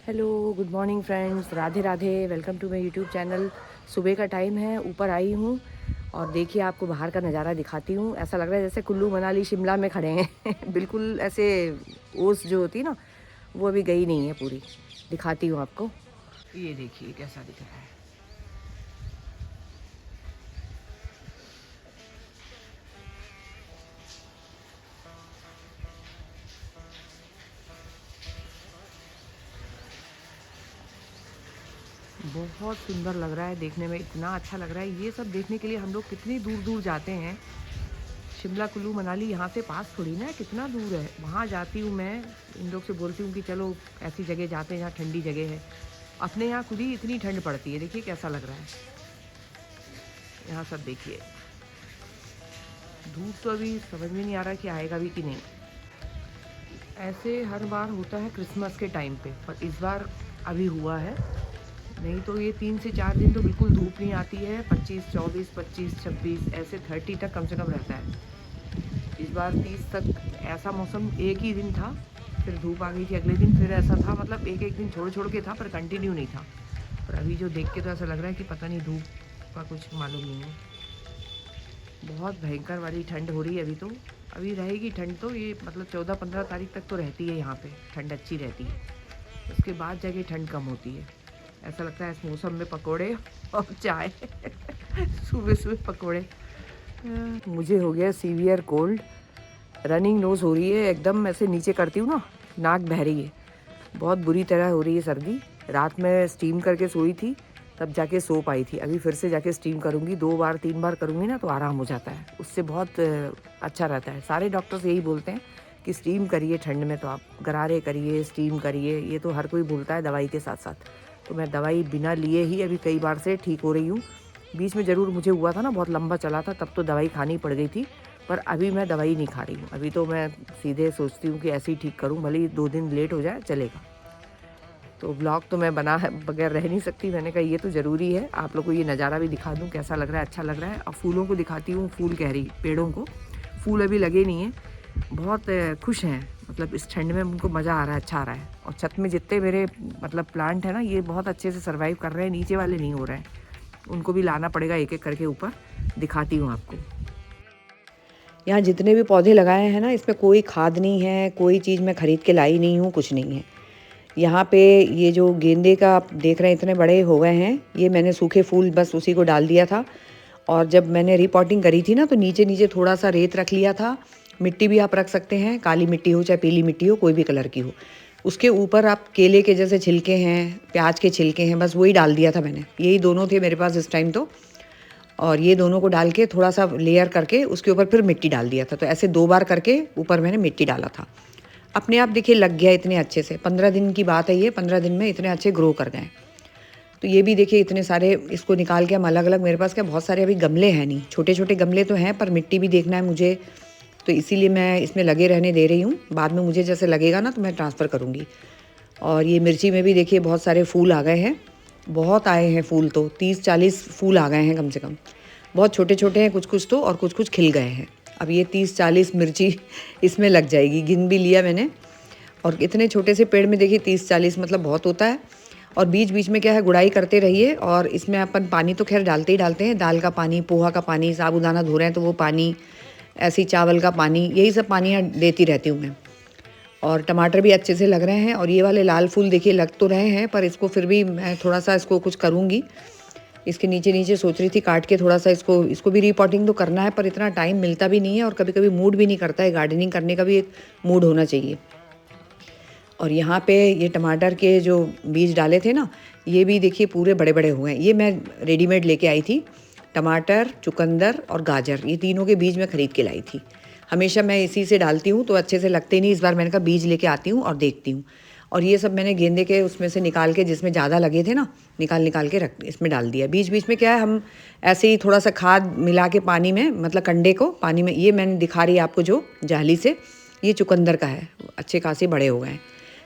Hello, good morning friends, Radhe Radhe. Welcome to my YouTube channel. सुबह का time है, ऊपर आई हूँ और देखिए आपको बाहर का नज़ारा दिखाती हूँ। ऐसा लग रहा है जैसे कुल्लू मनाली शिमला में खड़े हैं बिल्कुल ऐसे ओस जो होती है ना, वो अभी गई नहीं है पूरी। दिखाती हूँ आपको। ये देखिए कैसा दिख रहा है। बहुत सुंदर लग रहा है देखने में, इतना अच्छा लग रहा है। ये सब देखने के लिए हम लोग कितनी दूर दूर जाते हैं। शिमला कुल्लू मनाली यहाँ से पास थोड़ी ना है, कितना दूर है। वहाँ जाती हूँ मैं, इन लोग से बोलती हूँ कि चलो ऐसी जगह जाते हैं जहाँ ठंडी जगह है। अपने यहाँ खुद ही इतनी ठंड पड़ती है। देखिए कैसा लग रहा है यहाँ सब। देखिए धूप तो अभी समझ में नहीं आ रहा कि आएगा भी कि नहीं। ऐसे हर बार होता है क्रिसमस के टाइम पे, पर इस बार अभी हुआ है। नहीं तो ये 3 से 4 दिन तो बिल्कुल धूप नहीं आती है। 25, 24, 25, 26 ऐसे 30 तक कम से कम रहता है। इस बार 30 तक ऐसा मौसम एक ही दिन था, फिर धूप आ गई थी अगले दिन, फिर ऐसा था। मतलब एक एक दिन छोड़ छोड़ के था, पर कंटिन्यू नहीं था। पर अभी जो देख के तो ऐसा लग रहा है कि पता नहीं, धूप का कुछ मालूम नहीं है। बहुत भयंकर वाली ठंड हो रही है अभी तो। अभी रहेगी ठंड तो, ये मतलब 14-15 तारीख तक तो रहती है यहाँ पे ठंड, अच्छी रहती है। उसके बाद जाके ठंड कम होती है। ऐसा लगता है इस मौसम में पकोड़े और चाय सुबह सुबह पकोड़े। मुझे हो गया सीवियर कोल्ड, रनिंग नोज़ हो रही है एकदम। ऐसे नीचे करती हूँ ना, नाक बह रही है, बहुत बुरी तरह हो रही है सर्दी। रात में स्टीम करके सोई थी, तब जाके सो पाई थी। अभी फिर से जाके स्टीम करूँगी, 2 बार 3 बार करूँगी ना तो आराम हो जाता है। उससे बहुत अच्छा रहता है। सारे डॉक्टर्स यही बोलते हैं कि स्टीम करिए ठंड में, तो आप गरारे करिए, स्टीम करिए। ये तो हर कोई बोलता है दवाई के साथ साथ। तो मैं दवाई बिना लिए ही अभी कई बार से ठीक हो रही हूँ। बीच में ज़रूर मुझे हुआ था ना, बहुत लंबा चला था, तब तो दवाई खानी पड़ गई थी। पर अभी मैं दवाई नहीं खा रही हूँ। अभी तो मैं सीधे सोचती हूँ कि ऐसे ही ठीक करूँ, भले ही 2 दिन लेट हो जाए चलेगा। तो ब्लॉग तो मैं बना बगैर रह नहीं सकती। मैंने कहा ये तो ज़रूरी है, आप लोग को ये नज़ारा भी दिखा दूँ कैसा लग रहा है, अच्छा लग रहा है। और फूलों को दिखाती हूँ, फूल कह रही, पेड़ों को। फूल अभी लगे नहीं हैं, बहुत खुश हैं। मतलब इस ठंड में उनको मज़ा आ रहा है, अच्छा आ रहा है। और छत में जितने मेरे मतलब प्लांट है ना, ये बहुत अच्छे से सर्वाइव कर रहे हैं। नीचे वाले नहीं हो रहे हैं, उनको भी लाना पड़ेगा एक एक करके ऊपर। दिखाती हूँ आपको। यहाँ जितने भी पौधे लगाए हैं ना, इसमें कोई खाद नहीं है, कोई चीज़ मैं ख़रीद के लाई नहीं हूँ, कुछ नहीं है। यहाँ पे ये जो गेंदे का आप देख रहे हैं, इतने बड़े हो गए हैं। ये मैंने सूखे फूल बस उसी को डाल दिया था। और जब मैंने रिपॉटिंग करी थी ना, तो नीचे नीचे थोड़ा सा रेत रख लिया था। मिट्टी भी आप रख सकते हैं, काली मिट्टी हो चाहे पीली मिट्टी हो, कोई भी कलर की हो। उसके ऊपर आप केले के जैसे छिलके हैं, प्याज के छिलके हैं, बस वही डाल दिया था मैंने। यही दोनों थे मेरे पास इस टाइम तो। और ये दोनों को डाल के थोड़ा सा लेयर करके उसके ऊपर फिर मिट्टी डाल दिया था। तो ऐसे 2 बार करके ऊपर मैंने मिट्टी डाला था। अपने आप देखिए लग गया इतने अच्छे से। 15 दिन की बात है ये, 15 दिन में इतने अच्छे ग्रो कर गए। तो ये भी देखिए इतने सारे, इसको निकाल के हम अलग अलग, मेरे पास क्या बहुत सारे अभी गमले हैं नहीं, छोटे छोटे गमले तो हैं, पर मिट्टी भी देखना है मुझे, तो इसीलिए मैं इसमें लगे रहने दे रही हूँ। बाद में मुझे जैसे लगेगा ना तो मैं ट्रांसफ़र करूँगी। और ये मिर्ची में भी देखिए बहुत सारे फूल आ गए हैं, बहुत आए हैं फूल, तो 30-40 फूल आ गए हैं कम से कम। बहुत छोटे छोटे हैं कुछ कुछ तो, और कुछ कुछ खिल गए हैं। अब ये 30-40 मिर्ची इसमें लग जाएगी, गिन भी लिया मैंने। और इतने छोटे से पेड़ में देखिए 30-40 मतलब बहुत होता है। और बीच बीच में क्या है, गुड़ाई करते रहिए। और इसमें अपन पानी तो खैर डालते ही डालते हैं, दाल का पानी, पोहा का पानी, साबूदाना धो रहे हैं तो वो पानी, ऐसी चावल का पानी, यही सब पानी देती रहती हूँ मैं। और टमाटर भी अच्छे से लग रहे हैं। और ये वाले लाल फूल देखिए लग तो रहे हैं, पर इसको फिर भी मैं थोड़ा सा इसको कुछ करूँगी। इसके नीचे नीचे सोच रही थी काट के थोड़ा सा इसको भी रीपॉटिंग तो करना है, पर इतना टाइम मिलता भी नहीं है। और कभी कभी मूड भी नहीं करता है, गार्डनिंग करने का भी एक मूड होना चाहिए। और यहाँ पे ये टमाटर के जो बीज डाले थे ना, ये भी देखिए पूरे बड़े बड़े हुए हैं। ये मैं रेडीमेड लेके आई थी। टमाटर, चुकंदर और गाजर, ये तीनों के बीज मैं ख़रीद के लाई थी। हमेशा मैं इसी से डालती हूँ तो अच्छे से लगते नहीं। इस बार मैंने कहा बीज लेके आती हूँ और देखती हूँ। और ये सब मैंने गेंदे के उसमें से निकाल के, जिसमें ज़्यादा लगे थे ना, निकाल के रख इसमें डाल दिया। बीच बीच में क्या है, हम ऐसे ही थोड़ा सा खाद मिला के पानी में, मतलब कंडे को पानी में, ये मैंने दिखा रही है आपको जो जाली से, ये चुकंदर का है, अच्छे खासे बड़े हो गए हैं।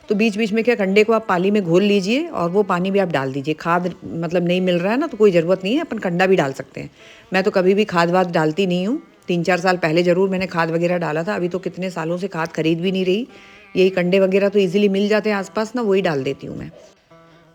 तो बीच बीच में क्या, कंडे को आप पानी में घोल लीजिए और वो पानी भी आप डाल दीजिए। खाद मतलब नहीं मिल रहा है ना तो कोई ज़रूरत नहीं है, अपन कंडा भी डाल सकते हैं। मैं तो कभी भी खाद वाद डालती नहीं हूँ। 3-4 साल पहले ज़रूर मैंने खाद वगैरह डाला था, अभी तो कितने सालों से खाद खरीद भी नहीं रही। यही कंडे वगैरह तो इजीली मिल जाते हैं आसपास ना, वही डाल देती हूँ मैं।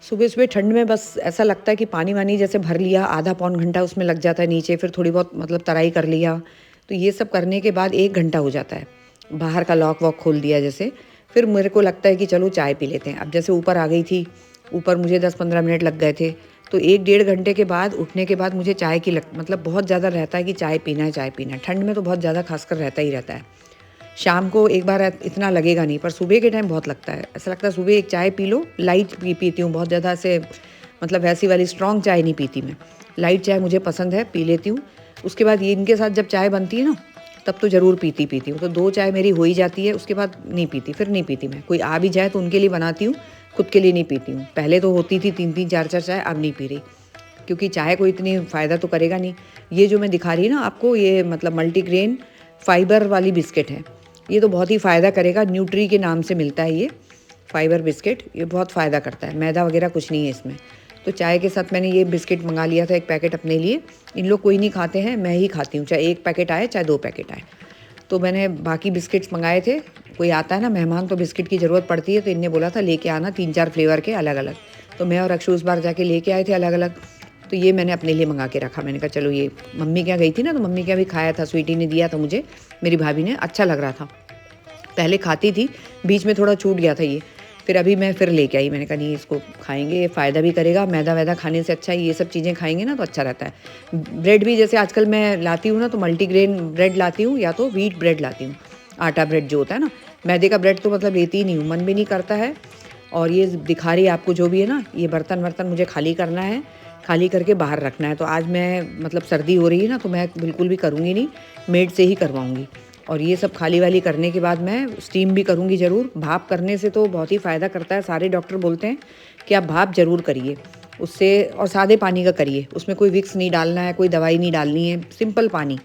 सुबह सुबह ठंड में बस ऐसा लगता है कि पानी वानी जैसे भर लिया, आधा पौन घंटा उसमें लग जाता है नीचे, फिर थोड़ी बहुत मतलब तराई कर लिया, तो ये सब करने के बाद 1 घंटा हो जाता है। बाहर का लॉक वॉक खोल दिया जैसे, फिर मेरे को लगता है कि चलो चाय पी लेते हैं। अब जैसे ऊपर आ गई थी, ऊपर मुझे 10-15 मिनट लग गए थे, तो 1-1.5 घंटे के बाद उठने के बाद मुझे चाय की मतलब बहुत ज़्यादा रहता है कि चाय पीना है, चाय पीना है। ठंड में तो बहुत ज़्यादा खासकर रहता ही रहता है। शाम को एक बार इतना लगेगा नहीं, पर सुबह के टाइम बहुत लगता है। ऐसा लगता है सुबह एक चाय पी लो, लाइट पीती हूँ, बहुत ज़्यादा ऐसे मतलब वैसी वाली स्ट्रॉन्ग चाय नहीं पीती मैं। लाइट चाय मुझे पसंद है, पी लेती हूँ। उसके बाद ये इनके साथ जब चाय बनती है ना, तब तो ज़रूर पीती हूँ। तो 2 चाय मेरी हो ही जाती है, उसके बाद नहीं पीती, फिर नहीं पीती मैं। कोई आ भी जाए तो उनके लिए बनाती हूँ, खुद के लिए नहीं पीती हूँ। पहले तो होती थी 3-3 4-4 चाय, अब नहीं पी रही, क्योंकि चाय को इतनी फ़ायदा तो करेगा नहीं। ये जो मैं दिखा रही है ना आपको, ये मतलब मल्टीग्रेन फाइबर वाली बिस्किट है। ये तो बहुत ही फ़ायदा करेगा, न्यूट्री के नाम से मिलता है ये फाइबर बिस्किट। ये बहुत फ़ायदा करता है, मैदा वगैरह कुछ नहीं है इसमें। तो चाय के साथ मैंने ये बिस्किट मंगा लिया था 1 पैकेट अपने लिए। इन लोग कोई नहीं खाते हैं, मैं ही खाती हूँ, चाहे 1 पैकेट आए चाहे 2 पैकेट आए। तो मैंने बाकी बिस्किट्स मंगाए थे। कोई आता है ना मेहमान तो बिस्किट की ज़रूरत पड़ती है, तो इनने बोला था लेके आना 3-4 फ्लेवर के अलग अलग। तो मैं और अक्षु उस बार जाके लेके आए थे अलग अलग। तो ये मैंने अपने लिए मंगा के रखा। मैंने कहा चलो ये मम्मी के यहाँ गई थी ना, तो मम्मी के यहाँ भी खाया था, स्वीटी ने दिया था मुझे, मेरी भाभी ने, अच्छा लग रहा था। पहले खाती थी, बीच में थोड़ा छूट गया था ये, फिर अभी मैं फिर लेके आई। मैंने कहा नहीं इसको खाएंगे, ये फ़ायदा भी करेगा, मैदा वैदा खाने से अच्छा ये सब चीज़ें खाएंगे ना तो अच्छा रहता है। ब्रेड भी जैसे आजकल मैं लाती हूँ ना, तो मल्टीग्रेन ब्रेड लाती हूँ या तो व्हीट ब्रेड लाती हूँ, आटा ब्रेड जो होता है ना। मैदे का ब्रेड तो मतलब लेती ही नहीं हूँ, मन भी नहीं करता है। और ये दिखा रही है आपको जो भी है ना, ये बर्तन वर्तन मुझे खाली करना है, खाली करके बाहर रखना है। तो आज मैं मतलब सर्दी हो रही है ना, तो मैं बिल्कुल भी करूँगी नहीं, मेड से ही करवाऊँगी। और ये सब खाली वाली करने के बाद मैं स्टीम भी करूँगी ज़रूर। भाप करने से तो बहुत ही फ़ायदा करता है, सारे डॉक्टर बोलते हैं कि आप भाप ज़रूर करिए उससे, और सादे पानी का करिए, उसमें कोई विक्स नहीं डालना है, कोई दवाई नहीं डालनी है, सिंपल पानी।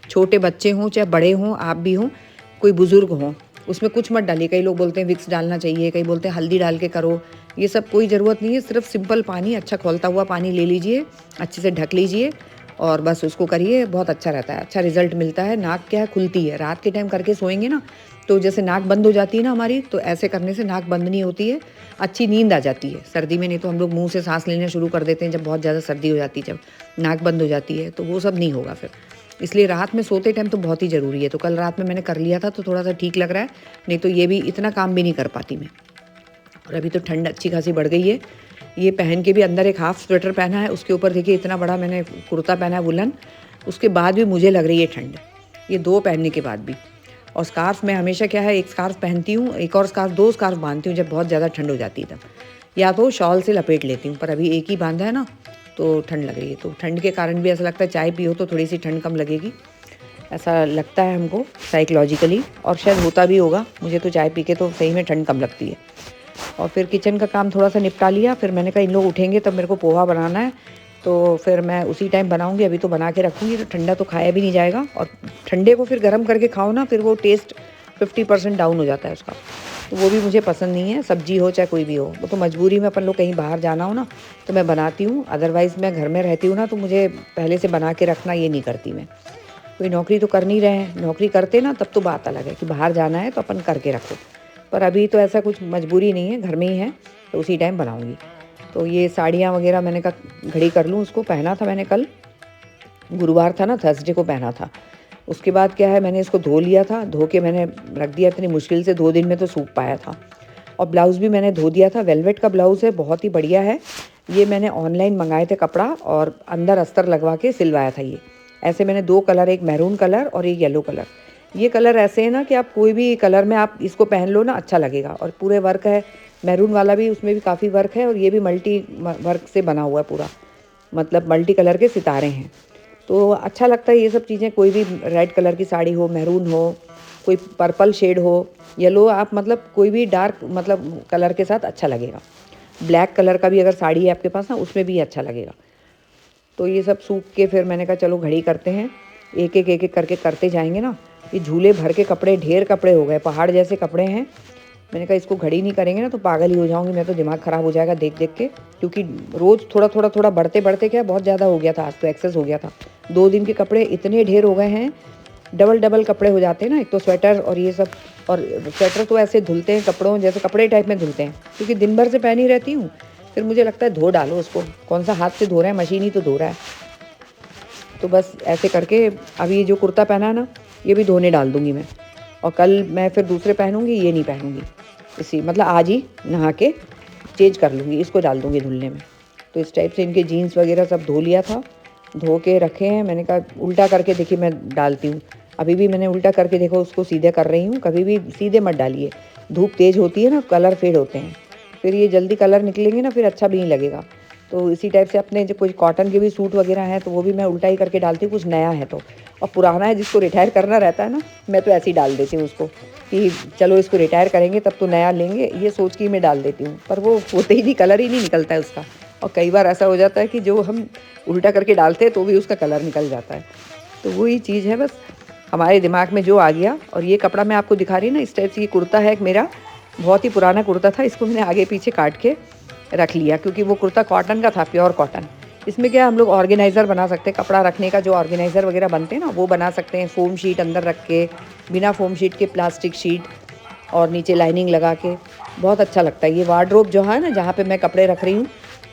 छोटे बच्चे हों चाहे बड़े हों, आप भी हों, कोई बुज़ुर्ग हों, उसमें कुछ मत डालिए। कई लोग बोलते हैं विक्स डालना चाहिए, कई बोलते हैं हल्दी डाल के करो, ये सब कोई ज़रूरत नहीं है। सिर्फ सिंपल पानी, अच्छा खौलता हुआ पानी ले लीजिए, अच्छे से ढक लीजिए और बस उसको करिए, बहुत अच्छा रहता है, अच्छा रिजल्ट मिलता है। नाक क्या है खुलती है, रात के टाइम करके सोएंगे ना, तो जैसे नाक बंद हो जाती है ना हमारी, तो ऐसे करने से नाक बंद नहीं होती है, अच्छी नींद आ जाती है सर्दी में। नहीं तो हम लोग मुंह से सांस लेना शुरू कर देते हैं जब बहुत ज़्यादा सर्दी हो जाती है, जब नाक बंद हो जाती है, तो वो सब नहीं होगा फिर। इसलिए रात में सोते टाइम तो बहुत ही ज़रूरी है। तो कल रात में मैंने कर लिया था, तो थोड़ा सा ठीक लग रहा है, नहीं तो ये भी इतना काम भी नहीं कर पाती मैं। और अभी तो ठंड अच्छी खासी बढ़ गई है। ये पहन के भी अंदर एक हाफ स्वेटर पहना है, उसके ऊपर देखिए इतना बड़ा मैंने कुर्ता पहना है वुलन, उसके बाद भी मुझे लग रही है ठंड, ये 2 पहनने के बाद भी। और स्कार्फ मैं हमेशा क्या है, एक स्कार्फ पहनती हूँ, एक और स्कार्फ, 2 स्कार्फ बांधती हूँ जब बहुत ज़्यादा ठंड हो जाती है तब, या तो शॉल से लपेट लेती हूँ। पर अभी एक ही बांधा है ना, तो ठंड लग रही है। तो ठंड के कारण भी ऐसा लगता है चाय पियो तो थोड़ी सी ठंड कम लगेगी, ऐसा लगता है हमको साइकोलॉजिकली, और शायद होता भी होगा। मुझे तो चाय पी के तो सही में ठंड कम लगती है। और फिर किचन का काम थोड़ा सा निपटा लिया, फिर मैंने कहा इन लोग उठेंगे तब मेरे को पोहा बनाना है, तो फिर मैं उसी टाइम बनाऊंगी। अभी तो बना के रखूँगी, तो ठंडा तो खाया भी नहीं जाएगा, और ठंडे को फिर गर्म करके खाओ ना, फिर वो टेस्ट 50% डाउन हो जाता है उसका, तो वो भी मुझे पसंद नहीं है। सब्जी हो चाहे कोई भी हो, वो तो मजबूरी में अपन लोग कहीं बाहर जाना हो ना तो मैं बनाती हूँ, अदरवाइज़ मैं घर में रहती हूँ ना, तो मुझे पहले से बना के रखना ये नहीं करती मैं। कोई नौकरी तो कर नहीं रहे हैं, नौकरी करते ना तब तो बात अलग है कि बाहर जाना है तो अपन करके रखो, पर अभी तो ऐसा कुछ मजबूरी नहीं है, घर में ही है, तो उसी टाइम बनाऊंगी। तो ये साड़ियाँ वगैरह मैंने कहा घड़ी कर लूँ, उसको पहना था मैंने कल, गुरुवार था ना, थर्सडे को पहना था। उसके बाद क्या है, मैंने इसको धो लिया था, धो के मैंने रख दिया, इतनी मुश्किल से 2 दिन में तो सूख पाया था। और ब्लाउज़ भी मैंने धो दिया था, वेलवेट का ब्लाउज़ है, बहुत ही बढ़िया है। ये मैंने ऑनलाइन मंगाए थे कपड़ा, और अंदर अस्तर लगवा के सिलवाया था ये। ऐसे मैंने 2 कलर, एक मैरून कलर और एक येलो कलर। ये कलर ऐसे है ना कि आप कोई भी कलर में आप इसको पहन लो ना, अच्छा लगेगा। और पूरे वर्क है, मैरून वाला भी, उसमें भी काफ़ी वर्क है, और ये भी मल्टी वर्क से बना हुआ है पूरा, मतलब मल्टी कलर के सितारे हैं, तो अच्छा लगता है ये सब चीज़ें। कोई भी रेड कलर की साड़ी हो, मैरून हो, कोई पर्पल शेड हो, येलो, आप मतलब कोई भी डार्क मतलब कलर के साथ अच्छा लगेगा। ब्लैक कलर का भी अगर साड़ी है आपके पास ना, उसमें भी अच्छा लगेगा। तो ये सब सूख के फिर मैंने कहा चलो घड़ी करते हैं, एक एक करके करते जाएंगे ना। ये झूले भर के कपड़े, ढेर कपड़े हो गए, पहाड़ जैसे कपड़े हैं। मैंने कहा इसको घड़ी नहीं करेंगे ना तो पागल ही हो जाऊंगी मैं, तो दिमाग ख़राब हो जाएगा देख देख के, क्योंकि रोज़ थोड़ा थोड़ा थोड़ा बढ़ते बढ़ते क्या बहुत ज़्यादा हो गया था, आज तो एक्सेस हो गया था। 2 दिन के कपड़े इतने ढेर हो गए हैं डबल डबल कपड़े हो जाते हैं ना, एक तो स्वेटर और ये सब। और स्वेटर तो ऐसे धुलते हैं कपड़ों जैसे कपड़े टाइप में धुलते हैं, क्योंकि दिन भर से पहनी रहती हूँ। फिर मुझे लगता है धो डालो उसको, कौन सा हाथ से धो रहा है, मशीन ही तो धो रहा है। तो बस ऐसे करके अभी ये जो कुर्ता पहना है ना, ये भी धोने डाल दूँगी मैं। और कल मैं फिर दूसरे पहनूँगी, ये नहीं पहनूँगी। इसी मतलब आज ही नहा के चेंज कर लूँगी, इसको डाल दूँगी धुलने में। तो इस टाइप से इनके जीन्स वगैरह सब धो लिया था, धो के रखे हैं। मैंने कहा उल्टा करके देखिए मैं डालती हूँ। अभी भी मैंने उल्टा करके देखो उसको सीधे कर रही हूँ। कभी भी सीधे मत डालिए, धूप तेज़ होती है ना, कलर फेड होते हैं, फिर ये जल्दी कलर निकलेंगे ना, फिर अच्छा भी नहीं लगेगा। तो इसी टाइप से अपने जो कुछ कॉटन के भी सूट वगैरह हैं तो वो भी मैं उल्टा ही करके डालती हूँ, कुछ नया है तो। और पुराना है जिसको रिटायर करना रहता है ना, मैं तो ऐसे ही डाल देती हूँ उसको कि चलो इसको रिटायर करेंगे तब तो नया लेंगे, ये सोच के मैं डाल देती हूँ। पर वो होते ही नहीं, कलर ही नहीं निकलता है उसका। और कई बार ऐसा हो जाता है कि जो हम उल्टा करके डालते हैं तो भी उसका कलर निकल जाता है। तो वही चीज़ है, बस हमारे दिमाग में जो आ गया। और ये कपड़ा मैं आपको दिखा रही हूँ ना, इस टाइप से ये कुर्ता है एक मेरा, बहुत ही पुराना कुर्ता था। इसको मैंने आगे पीछे काट के रख लिया, क्योंकि वो कुर्ता कॉटन का था, प्योर कॉटन। इसमें क्या हम लोग ऑर्गेनाइज़र बना सकते हैं, कपड़ा रखने का जो ऑर्गेनाइज़र वगैरह बनते हैं ना, वो बना सकते हैं। फ़ोम शीट अंदर रख के, बिना फ़ोम शीट के प्लास्टिक शीट और नीचे लाइनिंग लगा के, बहुत अच्छा लगता है। ये वार्डरोब जो है ना, जहाँ पे मैं कपड़े रख रही हूँ,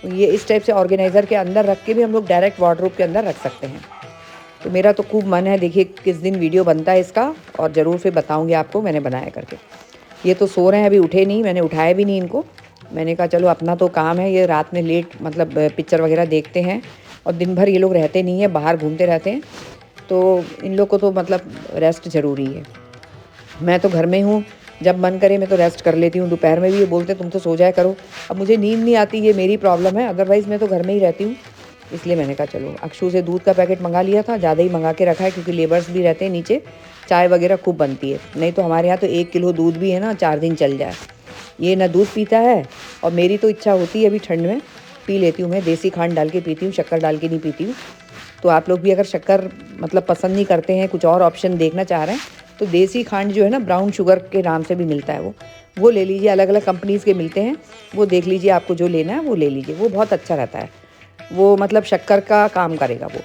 ये इस टाइप से ऑर्गेनाइज़र के अंदर रख के भी हम लोग डायरेक्ट वार्डरोब के अंदर रख सकते हैं। तो मेरा तो खूब मन है, देखिए किस दिन वीडियो बनता है इसका, और ज़रूर फिर बताऊँगी आपको मैंने बनाया करके। ये तो सो रहे हैं, अभी उठे नहीं, मैंने उठाया भी नहीं इनको। मैंने कहा चलो अपना तो काम है, ये रात में लेट मतलब पिक्चर वगैरह देखते हैं, और दिन भर ये लोग रहते नहीं हैं, बाहर घूमते रहते हैं। तो इन लोग को तो मतलब रेस्ट ज़रूरी है। मैं तो घर में हूँ, जब मन करे मैं तो रेस्ट कर लेती हूँ। दोपहर में भी ये बोलते तुम तो सो जाया करो। अब मुझे नींद नहीं आती, ये मेरी प्रॉब्लम है, अदरवाइज़ मैं तो घर में ही रहती हूँ। इसलिए मैंने कहा चलो, अक्षु से दूध का पैकेट मंगा लिया था, ज़्यादा ही मंगा के रखा है, क्योंकि लेबर्स भी रहते हैं नीचे, चाय वगैरह खूब बनती है। नहीं तो हमारे यहाँ तो 1 किलो दूध भी है ना, 4 दिन चल जाए। ये ना दूध पीता है, और मेरी तो इच्छा होती है अभी ठंड में पी लेती हूँ मैं, देसी खांड डाल के पीती हूँ, शक्कर डाल के नहीं पीती हूँ। तो आप लोग भी अगर शक्कर मतलब पसंद नहीं करते हैं, कुछ और ऑप्शन देखना चाह रहे हैं, तो देसी खांड जो है ना, ब्राउन शुगर के नाम से भी मिलता है, वो ले लीजिए। अलग अलग कंपनीज़ के मिलते हैं, वो देख लीजिए, आपको जो लेना है वो ले लीजिए। वो बहुत अच्छा रहता है, वो मतलब शक्कर का काम करेगा। वो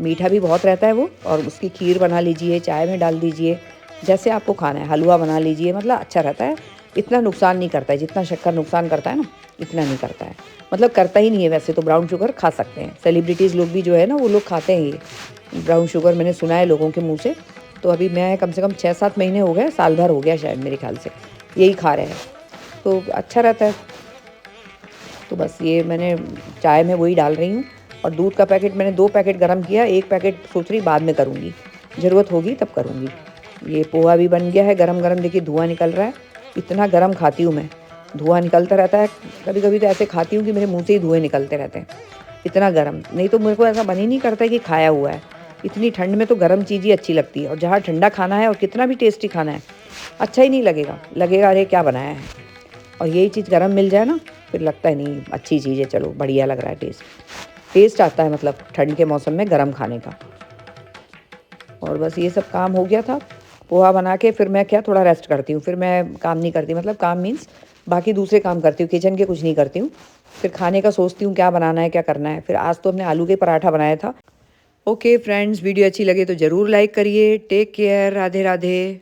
मीठा भी बहुत रहता है वो, और उसकी खीर बना लीजिए, चाय में डाल दीजिए, जैसे आपको खाना है, हलवा बना लीजिए, मतलब अच्छा रहता है। इतना नुकसान नहीं करता है जितना शक्कर नुकसान करता है ना, इतना नहीं करता है। मतलब करता ही नहीं है वैसे तो, ब्राउन शुगर खा सकते हैं सेलिब्रिटीज़ लोग भी जो है ना, वो लोग खाते हैं ये ब्राउन शुगर, मैंने सुना है लोगों के मुँह से। तो अभी मैं कम से कम 6-7 महीने हो गए, साल भर हो गया शायद मेरे ख्याल से, यही खा रहे हैं, तो अच्छा रहता है। तो बस ये मैंने चाय में वही डाल रही हूँ। और दूध का पैकेट मैंने 2 पैकेट गर्म किया, 1 पैकेट सोच रही बाद में करूँगी, ज़रूरत होगी तब करूँगी। ये पोहा भी बन गया है गरम गरम, देखिए धुआं निकल रहा है। इतना गरम खाती हूँ मैं, धुआं निकलता रहता है। कभी कभी तो ऐसे खाती हूँ कि मेरे मुँह से ही धुएँ निकलते रहते हैं, इतना गरम। नहीं तो मेरे को ऐसा मन ही नहीं करता कि खाया हुआ है। इतनी ठंड में तो गरम चीज़ ही अच्छी लगती है, और जहाँ ठंडा खाना है और कितना भी टेस्टी खाना है, अच्छा ही नहीं लगेगा, लगेगा अरे क्या बनाया है। और यही चीज़ गरम मिल जाए ना, फिर लगता है नहीं अच्छी चीज़ है, चलो बढ़िया लग रहा है, टेस्ट आता है मतलब ठंड के मौसम में गरम खाने का। और बस ये सब काम हो गया था, पोहा बना के फिर मैं क्या थोड़ा रेस्ट करती हूँ, फिर मैं काम नहीं करती, मतलब काम मीन्स बाकी दूसरे काम करती हूँ, किचन के कुछ नहीं करती हूँ। फिर खाने का सोचती हूँ क्या बनाना है, क्या करना है। फिर आज तो हमने आलू के पराठा बनाया था। ओके फ्रेंड्स, वीडियो अच्छी लगे तो ज़रूर लाइक करिए। Take care, Radhe Radhe.